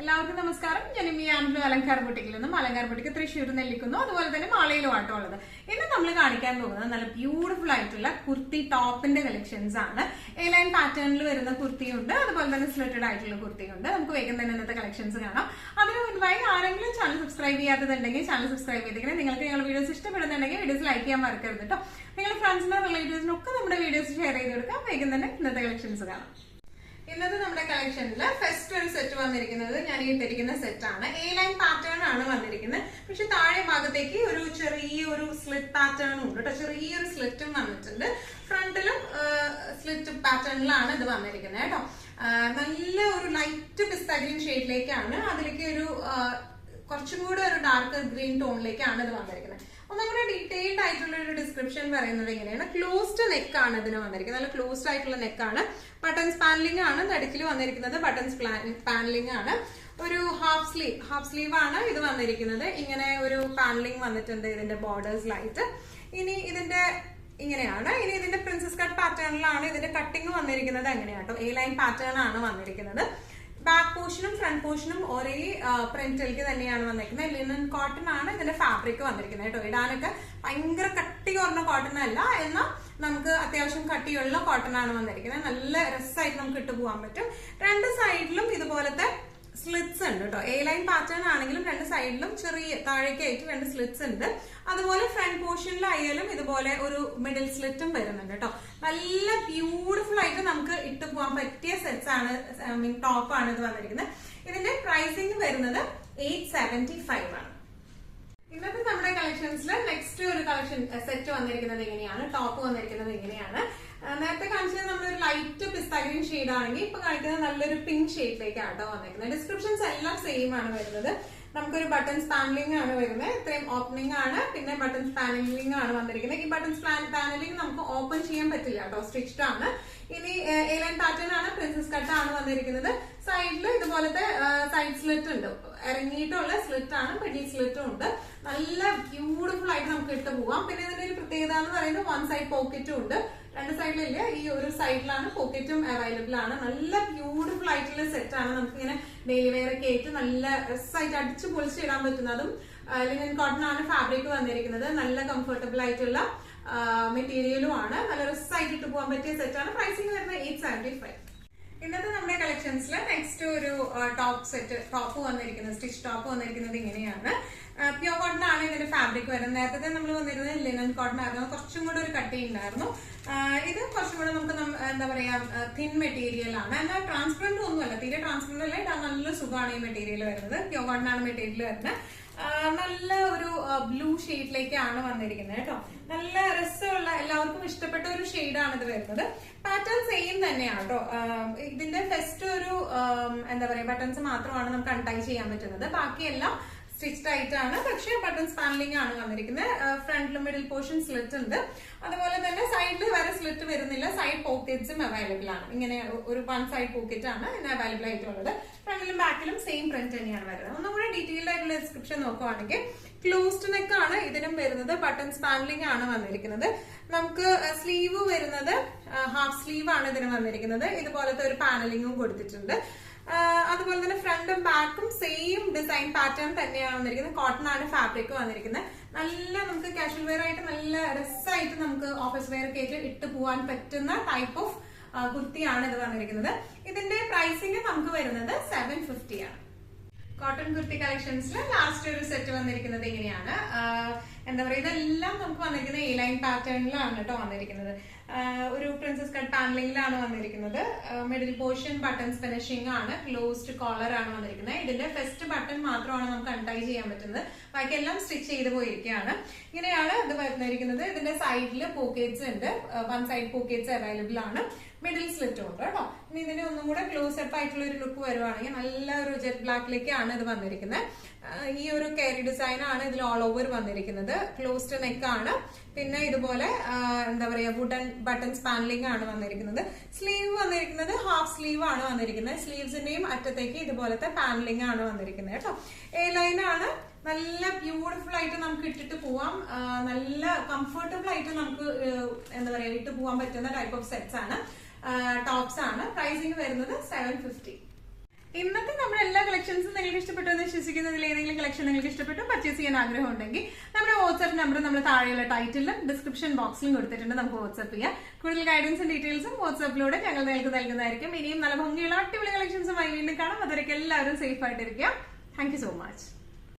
എല്ലാവർക്കും നമസ്കാരം. ഞാൻ ഇമ്മി ആൻഡ്ലു അലങ്കാർ ബുട്ടിക്കിൽ നിന്നും അലങ്കാർ ബുട്ടിക്ക് തൃശ്ശൂർ നെല്ലിക്കുന്നു, അതുപോലെ തന്നെ മാളയിലും ആട്ടോ ഉള്ളത്. ഇന്ന് നമ്മൾ കാണിക്കാൻ പോകുന്നത് നല്ല ബ്യൂട്ടിഫുൾ ആയിട്ടുള്ള കുർത്തി ടോപ്പിന്റെ കളക്ഷൻസ് ആണ്. എ ലൈൻ പാറ്റേണിൽ വരുന്ന കുർത്തിയുണ്ട്, അതുപോലെ തന്നെ സ്ലിറ്റഡ് ആയിട്ടുള്ള കുർത്തിയുണ്ട്. നമുക്ക് വേഗം തന്നെ ഇന്നത്തെ കളക്ഷൻസ് കാണാം. അതിന് മുൻപായി ആരെങ്കിലും ചാനൽ സബ്സ്ക്രൈബ് ചെയ്യാത്തതുണ്ടെങ്കിൽ ചാനൽ സബ്സ്ക്രൈബ് ചെയ്തിരിക്കണം. നിങ്ങൾക്ക് ഞങ്ങളുടെ വീഡിയോസ് ഇഷ്ടപ്പെടുന്നുണ്ടെങ്കിൽ വീഡിയോസ് ലൈക്ക് ചെയ്യാൻ മറക്കരുത് കേട്ടോ. നിങ്ങൾ ഫ്രണ്ട്സിനോ റിലേറ്റീവ്സിനോ ഒക്കെ നമ്മുടെ വീഡിയോസ് ഷെയർ ചെയ്ത് കൊടുക്കാം. വേഗം തന്നെ ഇന്നത്തെ കളക്ഷൻസ് കാണാം. ഇന്നത്തെ നമ്മുടെ കളക്ഷനിൽ ഫസ്റ്റ് ഒരു സെറ്റ് വന്നിരിക്കുന്നത് ഞാൻ ഈ ഇട്ടിരിക്കുന്ന സെറ്റ് ആണ്. എ ലൈൻ പാറ്റേൺ ആണ് വന്നിരിക്കുന്നത്. പക്ഷെ താഴെ ഭാഗത്തേക്ക് ഒരു ചെറിയൊരു സ്ലിറ്റ് പാറ്റേണും ഉണ്ട് കേട്ടോ. ചെറിയൊരു സ്ലിറ്റും വന്നിട്ടുണ്ട്. ഫ്രണ്ടിലും സ്ലിറ്റ് പാറ്റേണിലാണ് ഇത് വന്നിരിക്കുന്നത് കേട്ടോ. നല്ല ഒരു ലൈറ്റ് പിസ്ത ഗ്രീൻ ഷെയ്ഡിലേക്കാണ്, അതിലേക്ക് ഒരു കുറച്ചും കൂടെ ഒരു ഡാർക്ക് ഗ്രീൻ ടോണിലേക്കാണ് ഇത് വന്നിരിക്കുന്നത്. ഒന്നും കൂടെ ഡീറ്റെയിൽഡ് ആയിട്ടുള്ള ഒരു ഡിസ്ക്രിപ്ഷൻ പറയുന്നത് ഇങ്ങനെയാണ്. ക്ലോസ്ഡ് നെക്ക് ആണ് ഇതിന് വന്നിരിക്കുന്നത്. നല്ല ക്ലോസ്ഡ് ആയിട്ടുള്ള നെക്കാണ്. ബട്ടൺസ് പാനലിംഗ് ആണ് നടുക്കിൽ വന്നിരിക്കുന്നത്. ബട്ടൺസ് പാനലിംഗ് ആണ്. ഒരു ഹാഫ് സ്ലീവ് ആണ് ഇത് വന്നിരിക്കുന്നത്. ഇങ്ങനെ ഒരു പാനലിംഗ് വന്നിട്ടുണ്ട് ഇതിന്റെ ബോർഡേഴ്സിലായിട്ട്. ഇനി ഇതിന്റെ ഇങ്ങനെയാണ്. ഇനി ഇതിന്റെ പ്രിൻസസ് കട്ട് പാറ്റേണിലാണ് ഇതിന്റെ കട്ടിങ് വന്നിരിക്കുന്നത്. എങ്ങനെയാട്ടോ എ ലൈൻ പാറ്റേൺ ആണ് വന്നിരിക്കുന്നത്. ബാക്ക് പോർഷനും ഫ്രണ്ട് പോർഷനും ഒരേ പ്രിന്റിലേക്ക് തന്നെയാണ് വന്നിരിക്കുന്നത്. ലിനൻ കോട്ടൺ ആണ് ഇതിന്റെ ഫാബ്രിക് വന്നിരിക്കുന്നത് കേട്ടോ. ഇടാനൊക്കെ ഭയങ്കര കട്ടി കുറഞ്ഞ കോട്ടൺ അല്ല, എന്നാൽ നമുക്ക് അത്യാവശ്യം കട്ടിയുള്ള കോട്ടൺ ആണ് വന്നിരിക്കുന്നത്. നല്ല രസമായിട്ട് നമുക്ക് ഇട്ട് പോകാൻ പറ്റും. രണ്ട് സൈഡിലും ഇതുപോലത്തെ സ്ലിറ്റ്സ് ഉണ്ട് കേട്ടോ. എ ലൈൻ പാറ്റേൺ ആണെങ്കിലും രണ്ട് സൈഡിലും ചെറിയ താഴേക്കായിട്ട് രണ്ട് സ്ലിറ്റ്സ് ഉണ്ട്. അതുപോലെ ഫ്രണ്ട് പോർഷനിലായാലും ഇതുപോലെ ഒരു മിഡിൽ സ്ലിറ്റും വരുന്നുണ്ട് കേട്ടോ. നല്ല ബ്യൂട്ടിഫുൾ ആയിട്ട് നമുക്ക് ഇട്ട് പോകാൻ പറ്റിയ സെറ്റ്സ് ആണ്, ടോപ്പ് ആണ് ഇത് വന്നിരിക്കുന്നത്. ഇതിന്റെ പ്രൈസിംഗ് വരുന്നത് 875 ആണ്. ഇന്നത്തെ നമ്മുടെ കളക്ഷൻസിൽ നെക്സ്റ്റ് ഒരു കളക്ഷൻ സെറ്റ് വന്നിരിക്കുന്നത് എങ്ങനെയാണ്, ടോപ്പ് വന്നിരിക്കുന്നത് എങ്ങനെയാണ്. നേരത്തെ കാണിച്ചത് നമ്മളൊരു ലൈറ്റ് പിസ്ത ഗ്രീൻ ഷെയ്ഡ് ആണെങ്കിൽ ഇപ്പൊ കാണിക്കുന്നത് നല്ലൊരു പിങ്ക് ഷെയ്ഡിലേക്കാണ് കേട്ടോ വന്നിരിക്കുന്നത്. ഡിസ്ക്രിപ്ഷൻസ് എല്ലാം സെയിം ആണ് വരുന്നത്. നമുക്കൊരു ബട്ടൺസ് പാനലിംഗ് ആണ് വരുന്നത്. ഇത്രയും ഓപ്പണിംഗ് ആണ്. പിന്നെ ബട്ടൺസ് പാനലിംഗ് ആണ് വന്നിരിക്കുന്നത്. ഈ ബട്ടൺസ് പാനലിംഗ് നമുക്ക് ഓപ്പൺ ചെയ്യാൻ പറ്റില്ല കേട്ടോ, സ്റ്റിച്ച്ഡ് ആണ്. ഇനി എ ലൈൻ പാറ്റേൺ ആണ്, പ്രിൻസസ് കട്ട് ആണ് വന്നിരിക്കുന്നത്. സൈഡിൽ ഇതുപോലത്തെ സൈഡ് സ്ലിറ്റ് ഉണ്ട്, ഇറങ്ങിയിട്ടുള്ള സ്ലിറ്റ് ആണ്, മിഡിൽ സ്ലിറ്റും ഉണ്ട്. നല്ല ബ്യൂട്ടിഫുൾ ആയിട്ട് നമുക്ക് ഇട്ട് പോവാം. പിന്നെ ഇതിന്റെ ഒരു പ്രത്യേകത എന്ന് പറയുന്നത് വൺ സൈഡ് പോക്കറ്റും ഉണ്ട്. രണ്ട് സൈഡിലില്ല, ഈ ഒരു സൈഡിലാണ് പോക്കറ്റും അവൈലബിൾ ആണ്. നല്ല ബ്യൂട്ടിഫുൾ ആയിട്ടുള്ള സെറ്റ് ആണ്. നമുക്ക് ഇങ്ങനെ ഡെയിലി വെയർ ഒക്കെ ആയിട്ട് നല്ല രസമായിട്ട് അടിച്ചു പൊളിച്ച് ഇടാൻ പറ്റുന്നതും. ലിനൻ കോട്ടൺ ആണ് ഫാബ്രിക് വന്നിരിക്കുന്നത്. നല്ല കംഫർട്ടബിൾ ആയിട്ടുള്ള മെറ്റീരിയലും ആണ്. നല്ല രസമായിട്ട് ഇട്ട് പോകാൻ പറ്റിയ സെറ്റ് ആണ്. പ്രൈസിംഗ് വരുന്നത് 875. ഇന്നത്തെ നമ്മുടെ കളക്ഷൻസിൽ നെക്സ്റ്റ് ഒരു ടോപ്പ് വന്നിരിക്കുന്നത്, സ്റ്റിച്ച് ടോപ്പ് വന്നിരിക്കുന്നത് ഇങ്ങനെയാണ്. പ്യൂർ കോട്ടൺ ആണ് ഇതിന്റെ ഫാബ്രിക് വരുന്നത്. നേരത്തെ നമ്മൾ വന്നിരുന്നത് ലിനൻ കോട്ടൺ ആയിരുന്നു, കുറച്ചും കൂടെ ഒരു കട്ടി ഉണ്ടായിരുന്നു. ഇത് കുറച്ചും കൂടെ നമുക്ക് എന്താ പറയാ തിൻ മെറ്റീരിയൽ ആണ്. എന്നാൽ ട്രാൻസ്പെറന്റ് ഒന്നുമല്ല, തീരെ ട്രാൻസ്പെറന്റ് അല്ല. ഇടാൻ നല്ല സുഖമാണ് ഈ മെറ്റീരിയൽ വരുന്നത്. പ്യൂർ കോട്ടൺ ആണ് മെറ്റീരിയൽ വരുന്നത്. നല്ല ഒരു ബ്ലൂ ഷെയ്ഡിലേക്കാണ് വന്നിരിക്കുന്നത് കേട്ടോ. നല്ല രസമുള്ള എല്ലാവർക്കും ഇഷ്ടപ്പെട്ട ഒരു ഷെയ്ഡാണ് ഇത് വരുന്നത്. പാറ്റേൺ സെയിം തന്നെയാണ് കേട്ടോ. ഇതിന്റെ ഫസ്റ്റ് ഒരു എന്താ പറയാ ബട്ടൺസ് മാത്രമാണ് നമുക്ക് അൺടൈ ചെയ്യാൻ പറ്റുന്നത്. ബാക്കിയെല്ലാം സ്റ്റിച്ച്ഡ് ആയിട്ടാണ്. പക്ഷെ ബട്ടൺസ് പാനലിംഗ് ആണ് വന്നിരിക്കുന്നത്. ഫ്രണ്ടിലും മിഡിൽ പോർഷൻ സ്ലിറ്റ് ഉണ്ട്. അതുപോലെ തന്നെ സൈഡിൽ വരെ സ്ലിറ്റ് വരുന്നില്ല. സൈഡ് പോക്കറ്റ്സും അവൈലബിൾ ആണ്. ഇങ്ങനെ ഒരു വൺ സൈഡ് പോക്കറ്റ് ആണ് ഇതിന് അവൈലബിൾ ആയിട്ടുള്ളത്. ഫ്രണ്ടിലും ബാക്കിലും സെയിം പ്രിന്റ് തന്നെയാണ് വരുന്നത്. ഒന്നും കൂടെ ഡീറ്റെയിൽഡ് ആയിട്ടുള്ള ഡിസ്ക്രിപ്ഷൻ നോക്കുവാണെങ്കിൽ ക്ലോസ്ഡ് നെക്ക് ആണ് ഇതിനും വരുന്നത്. ബട്ടൺസ് പാനലിംഗ് ആണ് വന്നിരിക്കുന്നത്. നമുക്ക് സ്ലീവ് വരുന്നത് ഹാഫ് സ്ലീവ് ആണ് ഇതിന് വന്നിരിക്കുന്നത്. ഇതുപോലത്തെ ഒരു പാനലിംഗും കൊടുത്തിട്ടുണ്ട്. അതുപോലെ തന്നെ ഫ്രണ്ടും ബാക്കും സെയിം ഡിസൈൻ പാറ്റേൺ തന്നെയാണ് വന്നിരിക്കുന്നത്. കോട്ടൺ ആണ് ഫാബ്രിക് വന്നിരിക്കുന്നത്. നല്ല നമുക്ക് കാഷ്വൽ വെയർ ആയിട്ട് നല്ല രസമായിട്ട് നമുക്ക് ഓഫീസ് വെയർ ഒക്കെ ആയിട്ട് ഇട്ട് പോകാൻ പറ്റുന്ന ടൈപ്പ് ഓഫ് കുർത്തിയാണ് ഇത് വന്നിരിക്കുന്നത്. ഇതിന്റെ പ്രൈസിംഗ് നമുക്ക് വരുന്നത് 750 ആണ്. കോട്ടൺ കുർത്തി കളക്ഷൻസിൽ ലാസ്റ്റ് ഒരു സെറ്റ് വന്നിരിക്കുന്നത് എങ്ങനെയാണ്, എന്താ പറയുക, ഇതെല്ലാം നമുക്ക് വന്നിരിക്കുന്നത് എ ലൈൻ പാറ്റേണിലാണ് കേട്ടോ വന്നിരിക്കുന്നത്. ഒരു പ്രിൻസസ് കട്ട് പാനലിംഗിലാണ് വന്നിരിക്കുന്നത്. മിഡിൽ പോർഷൻ ബട്ടൺസ് ഫിനിഷിംഗ് ആണ്. ക്ലോസ്ഡ് കോളർ ആണ് വന്നിരിക്കുന്നത്. ഇതിന്റെ ഫസ്റ്റ് ബട്ടൺ മാത്രമാണ് നമുക്ക് അൺടൈ ചെയ്യാൻ പറ്റുന്നത്. ബാക്കിയെല്ലാം സ്റ്റിച്ച് ചെയ്ത് പോയിരിക്കുകയാണ്. ഇങ്ങനെയാണ് ഇത് വന്നിരിക്കുന്നത്. ഇതിന്റെ സൈഡിൽ പോക്കറ്റ്സ് ഉണ്ട്. വൺ സൈഡ് പോക്കറ്റ്സ് അവൈലബിൾ ആണ്. മിഡിൽ സ്ലിറ്റും ഉണ്ട് കേട്ടോ. ഇനി ഇതിന് ഒന്നും കൂടെ ക്ലോസ് അപ്പ് ആയിട്ടുള്ള ഒരു ലുക്ക് വരുവാണെങ്കിൽ നല്ല ഒരു ജെറ്റ് ബ്ലാക്കിലേക്കാണ് ഇത് വന്നിരിക്കുന്നത്. ഈ ഒരു കേരി ഡിസൈൻ ആണ് ഇതിൽ ഓൾ ഓവർ വന്നിരിക്കുന്നത്. ക്ലോസ്ഡ് നെക്ക് ആണ്. പിന്നെ ഇതുപോലെ എന്താ പറയാ വുഡൻ ബട്ടൺസ് പാനലിംഗ് ആണ് വന്നിരിക്കുന്നത്. സ്ലീവ് വന്നിരിക്കുന്നത് ഹാഫ് സ്ലീവ് ആണ് വന്നിരിക്കുന്നത്. സ്ലീവ്സിന്റെയും അറ്റത്തേക്ക് ഇതുപോലത്തെ പാനലിംഗ് ആണ് വന്നിരിക്കുന്നത് കേട്ടോ. എ ലൈൻ ആണ്. നല്ല ബ്യൂട്ടിഫുൾ ആയിട്ട് നമുക്ക് ഇട്ടിട്ട് പോവാം. നല്ല കംഫർട്ടബിൾ ആയിട്ട് നമുക്ക് എന്താ പറയാ ഇട്ട് പോവാൻ പറ്റുന്ന ടൈപ്പ് ഓഫ് സെറ്റ്സ് ആണ്, ടോപ്സ് ആണ്. പ്രൈസിങ് വരുന്നത് 750. ഇന്നത്തെ നമ്മുടെ എല്ലാ കളക്ഷൻസ് നിങ്ങൾക്ക് ഇഷ്ടപ്പെട്ടു എന്ന് വിശ്വസിക്കുന്നതിൽ ഏതെങ്കിലും കളക്ഷൻ നിങ്ങൾക്ക് ഇഷ്ടപ്പെട്ടു പർച്ചേസ് ചെയ്യാൻ ആഗ്രഹം ഉണ്ടെങ്കിൽ നമ്മുടെ വാട്സ്ആപ്പ് നമ്പർ നമ്മൾ താഴെയുള്ള ടൈറ്റിലും ഡിസ്ക്രിപ്ഷൻ ബോക്സിലും കൊടുത്തിട്ടുണ്ട്. നമുക്ക് വാട്സ്ആപ്പ് ചെയ്യാം. കൂടുതൽ ഗൈഡൻസും ഡീറ്റെയിൽസും വാട്സ്ആപ്പിലൂടെ ഞങ്ങൾ നിങ്ങൾക്ക് നൽകുന്നതായിരിക്കും. ഇനിയും നല്ല ഭംഗിയുള്ള അടിപൊളി കളക്ഷൻസുമായി വീണ്ടും കാണാം. അതുവരെയ്ക്ക് എല്ലാവരും സേഫ് ആയിട്ടിരിക്കുക. Thank you so much.